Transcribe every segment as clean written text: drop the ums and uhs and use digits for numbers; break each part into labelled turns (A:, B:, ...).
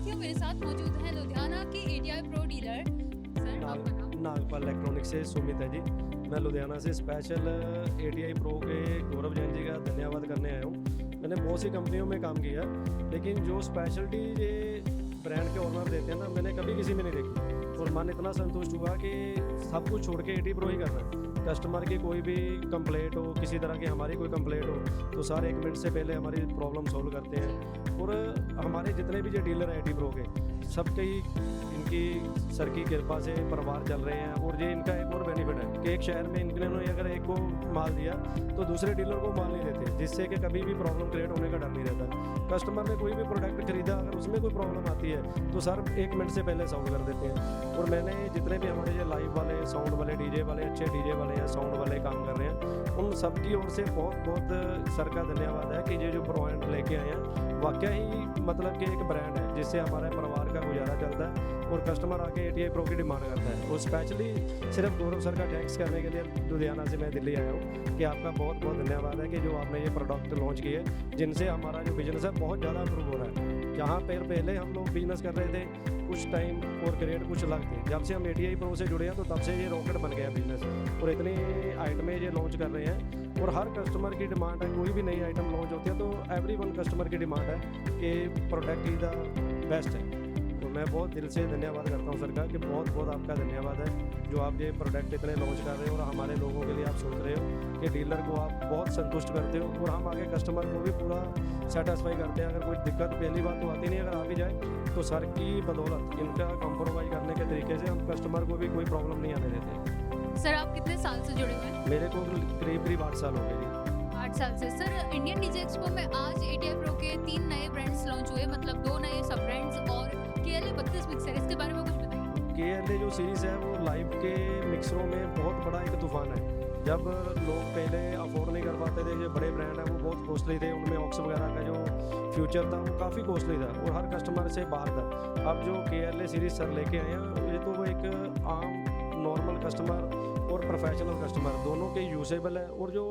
A: साथियों मेरे साथ मौजूद हैं लुधियाना के एटीआई प्रो डीलर सर,
B: नाग
A: आपका नाम?
B: नागपाल इलेक्ट्रॉनिक से सुमित है जी। मैं लुधियाना से स्पेशल एटीआई प्रो के गौरव जैन जी का धन्यवाद करने आया हूँ। मैंने बहुत सी कंपनियों में काम किया, लेकिन जो स्पेशलिटी ये ब्रांड के ओनर देते हैं ना, मैंने कभी किसी में नहीं देखी। और मन इतना संतुष्ट हुआ कि सब कुछ छोड़ के एटी प्रो ही करना है। कस्टमर की कोई भी कंप्लेंट हो, किसी तरह की हमारी कोई कंप्लेंट हो, तो सारे 1 मिनट से पहले हमारी प्रॉब्लम सॉल्व करते हैं। और हमारे जितने भी जो डीलर हैं एटी प्रो के, सबके ही इनकी सर की कृपा से परिवार चल रहे हैं। और ये इनका एक और बेनिफिट है कि एक शहर में इन्होंने अगर एक को माल दिया तो दूसरे डीलर को माल नहीं देते, जिससे कि कभी भी प्रॉब्लम क्रिएट होने का डर नहीं रहता। कस्टमर ने कोई भी प्रोडक्ट खरीदा, अगर उसमें कोई प्रॉब्लम आती है तो सर 1 मिनट से पहले सॉल्व कर देते हैं। और मैंने जितने भी हमारे ये लाइव वाले, साउंड वाले, डीजे वाले, अच्छे डीजे वाले हैं, साउंड वाले काम कर रहे हैं, उन सब की ओर से बहुत बहुत सर का धन्यवाद है कि ये जो प्रोवाइड लेके आए हैं वाकई ही मतलब कि एक ब्रांड है जिससे हमारे परिवार का गुजारा चलता है। और कस्टमर आके एटीआई प्रो की डिमांड करता है। और स्पेशली सिर्फ गौरव सर का थैंक्स करने के लिए लुधियाना से मैं दिल्ली आया हूँ कि आपका बहुत बहुत धन्यवाद है कि जो आपने ये प्रोडक्ट लॉन्च किए, जिनसे हमारा जो बिजनेस है बहुत ज़्यादा इम्प्रूव हो रहा है। जहाँ पर पहले हम लोग बिजनेस कर रहे थे कुछ टाइम और ग्रेड कुछ अलग थे, जब से हम एटीआई प्रो से जुड़े हैं तो तब से ये रॉकेट बन गया बिजनेस। और इतनी आइटमें ये लॉन्च कर रहे हैं और हर कस्टमर की डिमांड है। कोई भी नई आइटम लॉन्च होती है तो एवरी वन कस्टमर की डिमांड है कि प्रोडक्ट इज द बेस्ट है। तो मैं बहुत दिल से धन्यवाद करता हूँ सर का कि बहुत बहुत आपका धन्यवाद है जो आप ये प्रोडक्ट इतने लॉन्च कर रहे हो और हमारे लोगों के लिए आप सोच रहे हो कि डीलर को आप बहुत संतुष्ट करते हो। और हम आगे कस्टमर को भी पूरा सेटिस्फाई करते हैं। अगर कोई दिक्कत पहली बात तो आती नहीं, अगर आ भी जाए तो सर की बदौलत इनका कॉम्प्रोमाइज़ करने के तरीके से हम कस्टमर को भी कोई प्रॉब्लम नहीं आने देते।
A: सर आप कितने साल से जुड़े हुए हैं?
B: मेरे को करीब 8 साल हो गए जी।
A: 8 साल से। सर इंडियन डीजे एक्सपो में आज एटीआई प्रो के 3 नए ब्रांड्स लॉन्च हुए, मतलब 2 नए सब ब्रांड्स और KLA 32 मिक्सर, इसके बारे में कुछ बताइए।
B: KLA जो सीरीज़ है वो लाइव के मिक्सरों में बहुत बड़ा एक तूफान है। जब लोग पहले अफोर्ड नहीं कर पाते थे, जो बड़े ब्रांड हैं वो बहुत कॉस्टली थे, उनमें ऑक्स वगैरह का जो फ्यूचर था वो काफ़ी कॉस्टली था और हर कस्टमर से बाहर था। अब जो KLA सीरीज़ सर लेके आए हैं, ये तो वो एक आम नॉर्मल कस्टमर और प्रोफेशनल कस्टमर दोनों के यूजेबल है। और जो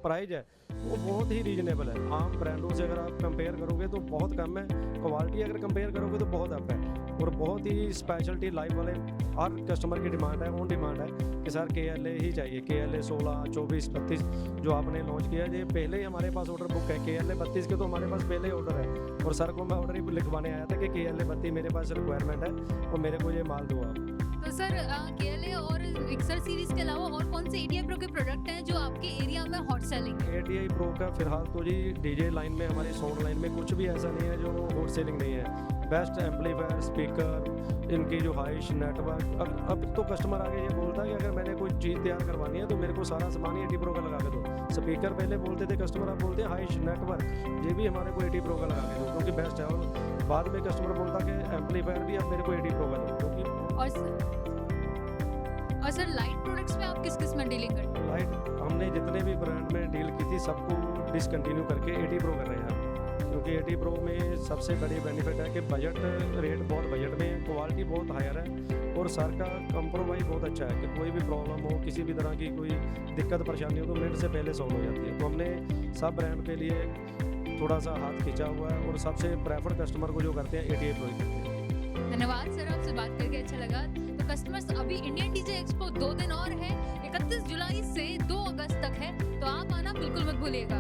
B: प्राइस है वो बहुत ही रीजनेबल है। आम ब्रांडों से अगर आप कंपेयर करोगे तो बहुत कम है, क्वालिटी अगर कंपेयर करोगे तो बहुत अप है। और बहुत ही स्पेशलिटी लाइव वाले हर कस्टमर की डिमांड है, ऑन डिमांड है कि सर KLA ही चाहिए। KLA 16, 24, 32 जो आपने लॉन्च किया है, ये पहले ही हमारे पास ऑर्डर बुक है। KLA 32 के तो हमारे पास पहले ही ऑर्डर है और सर को मैं ऑर्डर ही लिखवाने आया था कि KLA 32 मेरे पास रिक्वायरमेंट है और मेरे को ये माल दो आप।
A: तो सर KLA और मिक्सर सीरीज के अलावा और कौन से एटीआई प्रो के प्रोडक्ट हैं जो आपके एरिया में हॉट सेलिंग है?
B: एटीआई प्रो का फिलहाल तो जी डीजे लाइन में, हमारी साउंड लाइन में कुछ भी ऐसा नहीं है जो हॉट सेलिंग नहीं है। बेस्ट एम्पलीफायर, स्पीकर, इनकी जो हाइश नेटवर्क। अब तो कस्टमर आगे ये बोलता है कि अगर मैंने कोई चीज़ तैयार करवानी है तो मेरे को सारा सामान ही एटी प्रो का लगा के दो। स्पीकर पहले बोलते थे कस्टमर, अब बोलते हैं हाइश नेटवर्क, ये भी हमारे को एटी प्रो का लगा के दो क्योंकि बेस्ट है। और बाद में कस्टमर बोलता कि एम्पलीफायर भी अब मेरे को एटी प्रो का दो क्योंकि।
A: और सर लाइट प्रोडक्ट्स में आप किस किस में डीलिंग करते हैं?
B: लाइट हमने जितने भी ब्रांड में डील की थी सबको डिसकंटिन्यू करके एटी प्रो कर रहे हैं क्योंकि एटी प्रो में सबसे बड़ी बेनिफिट है कि बजट रेट बहुत बजट में, क्वालिटी बहुत हायर है और सर का कंप्रोमाइज़ बहुत अच्छा है कि कोई भी प्रॉब्लम हो, किसी भी तरह की कोई दिक्कत परेशानी हो तो मिनट से पहले सॉल्व हो जाती है। तो हमने सब ब्रांड के लिए थोड़ा सा हाथ खींचा हुआ है और सबसे प्रेफर कस्टमर को जो करते हैं एटीआई प्रो ही करते हैं।
A: धन्यवाद सर, आपसे बात करके अच्छा लगा। तो कस्टमर्स अभी इंडियन डीजे एक्सपो 2 दिन और है, 31 जुलाई से 2 अगस्त तक है, तो आप आना बिल्कुल मत भूलिएगा।